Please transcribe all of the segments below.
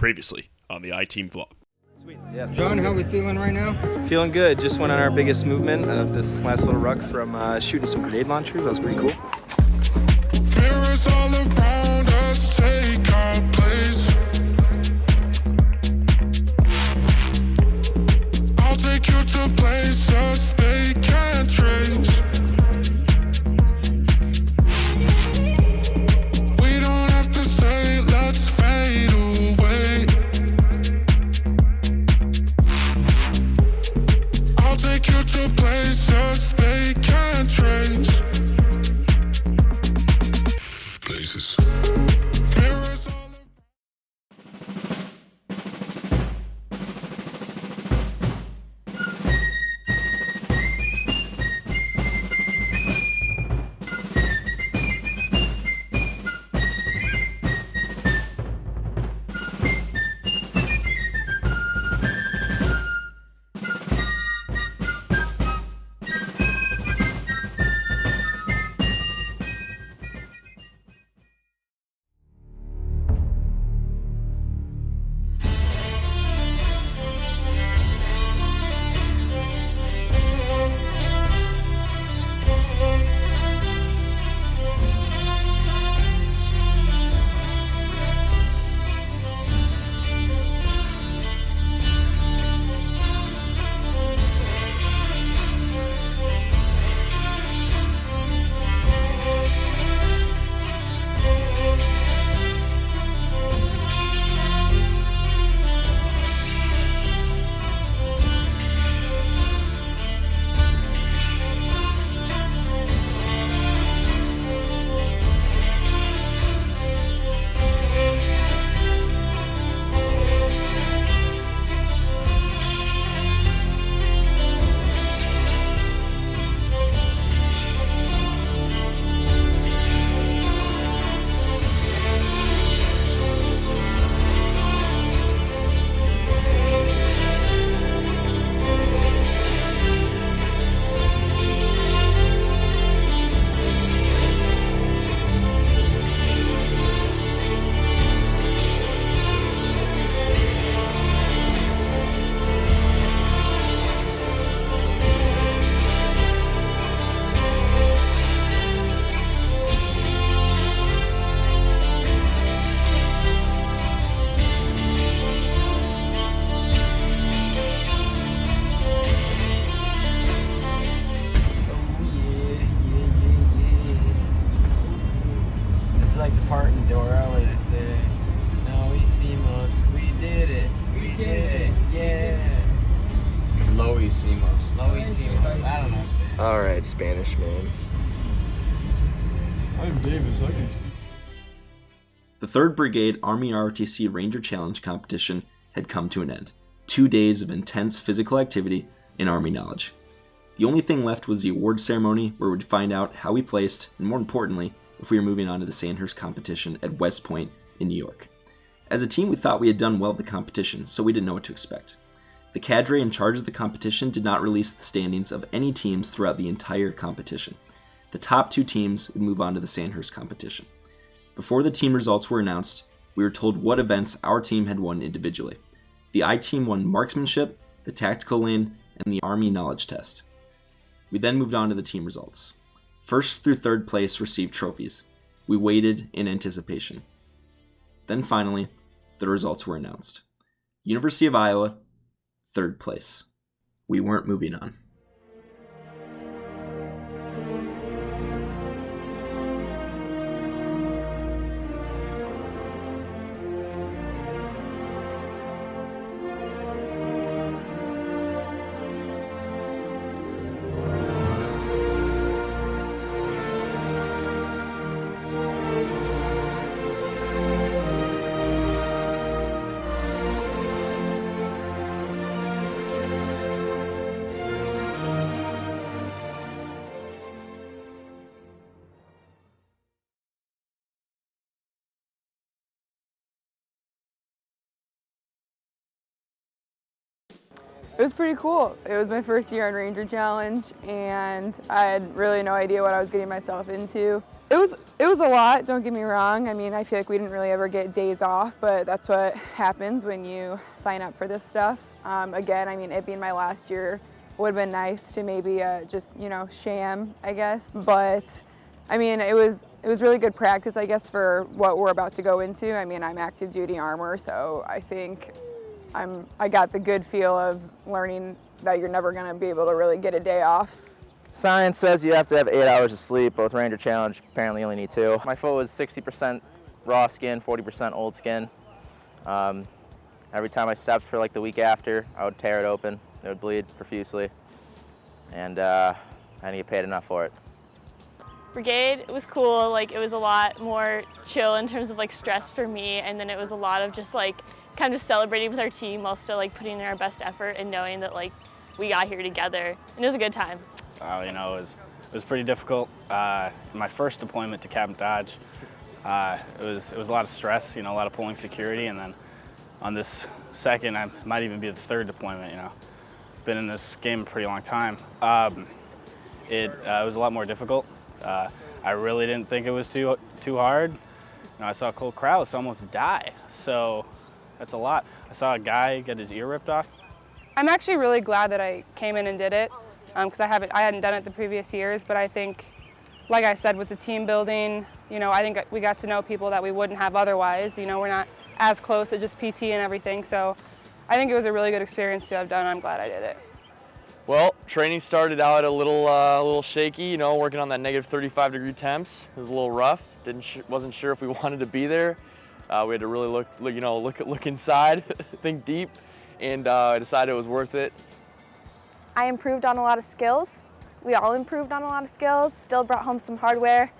Previously on the I-Team vlog. Sweet, yeah. John, how we feeling right now? Feeling good. Just went on our biggest movement of this last little ruck from shooting some grenade launchers. That was pretty cool. Mirrors all around us, take our place. I'll take you to places they can't trace. We don't have to stay, let's fade away. I'll take you to places they can't trace. Places. Mirrors all around. It's like the part in Dora where they say, "No, hicimos, we did it, yeah." Lo hicimos, I don't know Spanish. All right, Spanish man. I'm Davis, I can speak. The 3rd Brigade Army ROTC Ranger Challenge competition had come to an end. 2 days of intense physical activity and Army knowledge. The only thing left was the award ceremony where we'd find out how we placed, and more importantly, if we were moving on to the Sandhurst competition at West Point in New York. As a team, we thought we had done well at the competition, so we didn't know what to expect. The cadre in charge of the competition did not release the standings of any teams throughout the entire competition. The top 2 teams would move on to the Sandhurst competition. Before the team results were announced, we were told what events our team had won individually. The I-Team won marksmanship, the tactical lane, and the Army knowledge test. We then moved on to the team results. 1st through 3rd place received trophies. We waited in anticipation. Then finally, the results were announced. University of Iowa, 3rd place. We weren't moving on. It was pretty cool. It was my first year on Ranger Challenge, and I had really no idea what I was getting myself into. It was a lot, don't get me wrong. I mean, I feel like we didn't really ever get days off, but that's what happens when you sign up for this stuff. Again, I mean, it being my last year would have been nice to maybe just, sham, I guess. But I mean, it was really good practice, I guess, for what we're about to go into. I mean, I'm active duty armor, so I think I got the good feel of learning that you're never gonna be able to really get a day off. Science says you have to have 8 hours of sleep. Both Ranger Challenge apparently only need 2. My foot was 60% raw skin, 40% old skin. Every time I stepped for like the week after, I would tear it open. It would bleed profusely, and I didn't get paid enough for it. Brigade, it was cool. Like, it was a lot more chill in terms of like stress for me, and then it was a lot of just like kind of celebrating with our team while still like putting in our best effort and knowing that like we got here together, and it was a good time. It was pretty difficult. My first deployment to Camp Dodge, it was a lot of stress, a lot of pulling security, and then on this second, I might even be the third deployment. Been in this game a pretty long time. It was a lot more difficult. I really didn't think it was too hard. I saw Cole Krause almost die, so that's a lot. I saw a guy get his ear ripped off. I'm actually really glad that I came in and did it, because I hadn't done it the previous years. But I think, like I said, with the team building, I think we got to know people that we wouldn't have otherwise. We're not as close to just PT and everything, so I think it was a really good experience to have done. I'm glad I did it. Well, training started out a little shaky, working on that negative 35-degree temps. It was a little rough. Wasn't sure if we wanted to be there. We had to really look inside, think deep, and I decided it was worth it. I improved on a lot of skills. We all improved on a lot of skills. Still brought home some hardware.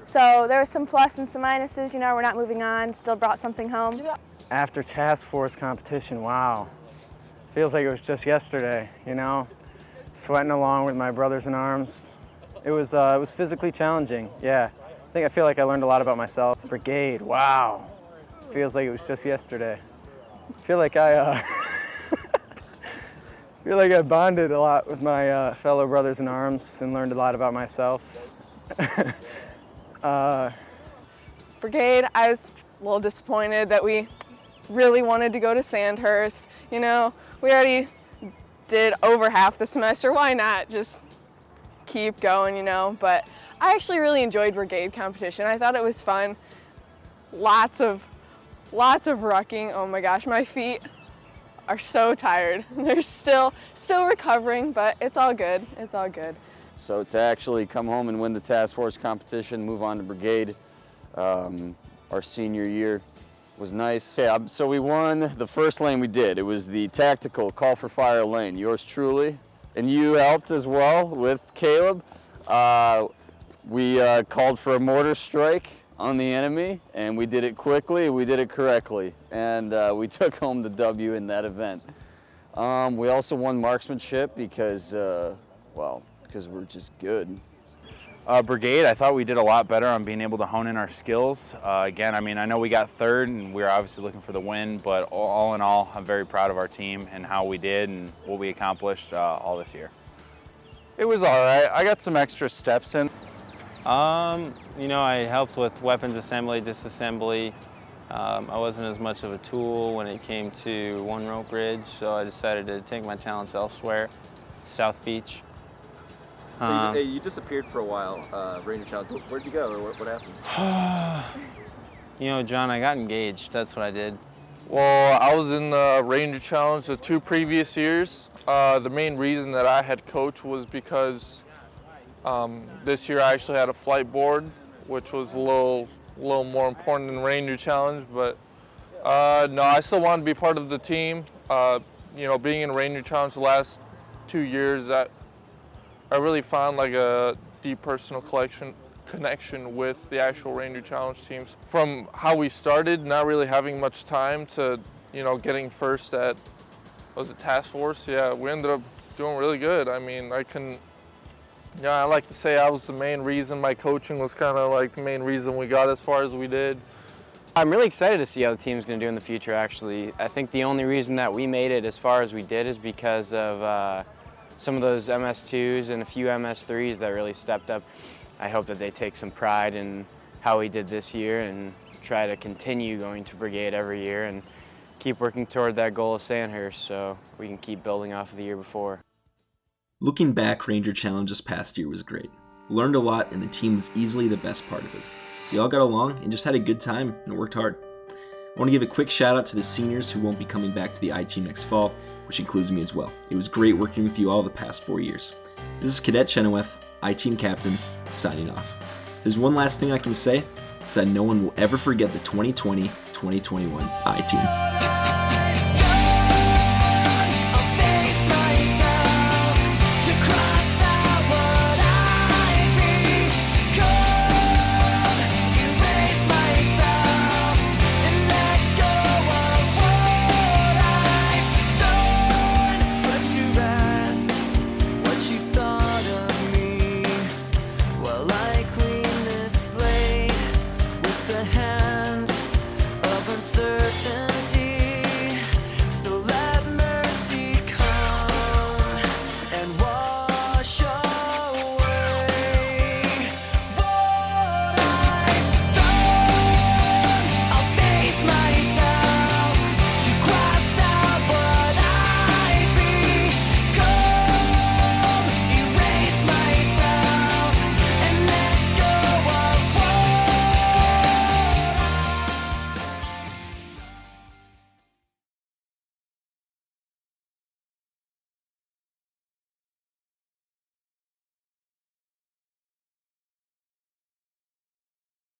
So there were some plus and some minuses. We're not moving on. Still brought something home. After task force competition, wow, feels like it was just yesterday. Sweating along with my brothers in arms. It was physically challenging, yeah. I feel like I learned a lot about myself. Brigade, wow. Feels like it was just yesterday. I feel like I bonded a lot with my fellow brothers in arms and learned a lot about myself. Brigade, I was a little disappointed that we really wanted to go to Sandhurst. We already did over half the semester. Why not just keep going, But I actually really enjoyed Brigade competition. I thought it was fun. Lots of rucking. Oh my gosh, my feet are so tired. They're still recovering, but it's all good. It's all good. So to actually come home and win the task force competition, move on to Brigade, our senior year was nice. Okay, so we won the first lane we did. It was the tactical call for fire lane, yours truly. And you helped as well with Caleb. We called for a mortar strike on the enemy, and we did it quickly, we did it correctly, and we took home the W in that event. We also won marksmanship because we're just good. Brigade, I thought we did a lot better on being able to hone in our skills. Again, I know we got third and we were obviously looking for the win, but all in all, I'm very proud of our team and how we did and what we accomplished all this year. It was all right. I got some extra steps in. I helped with weapons assembly, disassembly. I wasn't as much of a tool when it came to one rope bridge, so I decided to take my talents elsewhere, South Beach. So you disappeared for a while, Ranger Challenge. Where'd you go, or what happened? John, I got engaged. That's what I did. Well, I was in the Ranger Challenge the 2 previous years. The main reason that I had coached was because this year I actually had a flight board, which was a little more important than Ranger Challenge. But no, I still wanted to be part of the team. Being in Ranger Challenge the last 2 years, that I really found like a deep personal connection with the actual Ranger Challenge teams. From how we started, not really having much time, to getting first at task force. Yeah, we ended up doing really good. I like to say I was the main reason. My coaching was kind of like the main reason we got as far as we did. I'm really excited to see how the team's going to do in the future, actually. I think the only reason that we made it as far as we did is because of some of those MS2s and a few MS3s that really stepped up I hope that they take some pride in how we did this year and try to continue going to Brigade every year and keep working toward that goal of Sandhurst so we can keep building off of the year before. Looking back, Ranger Challenge this past year was great. Learned a lot, and the team was easily the best part of it. We all got along and just had a good time and worked hard. I want to give a quick shout out to the seniors who won't be coming back to the I-Team next fall, which includes me as well. It was great working with you all the past 4 years. This is Cadet Chenoweth, I-Team Captain, signing off. There's one last thing I can say, is that no one will ever forget the 2020-2021 I-Team.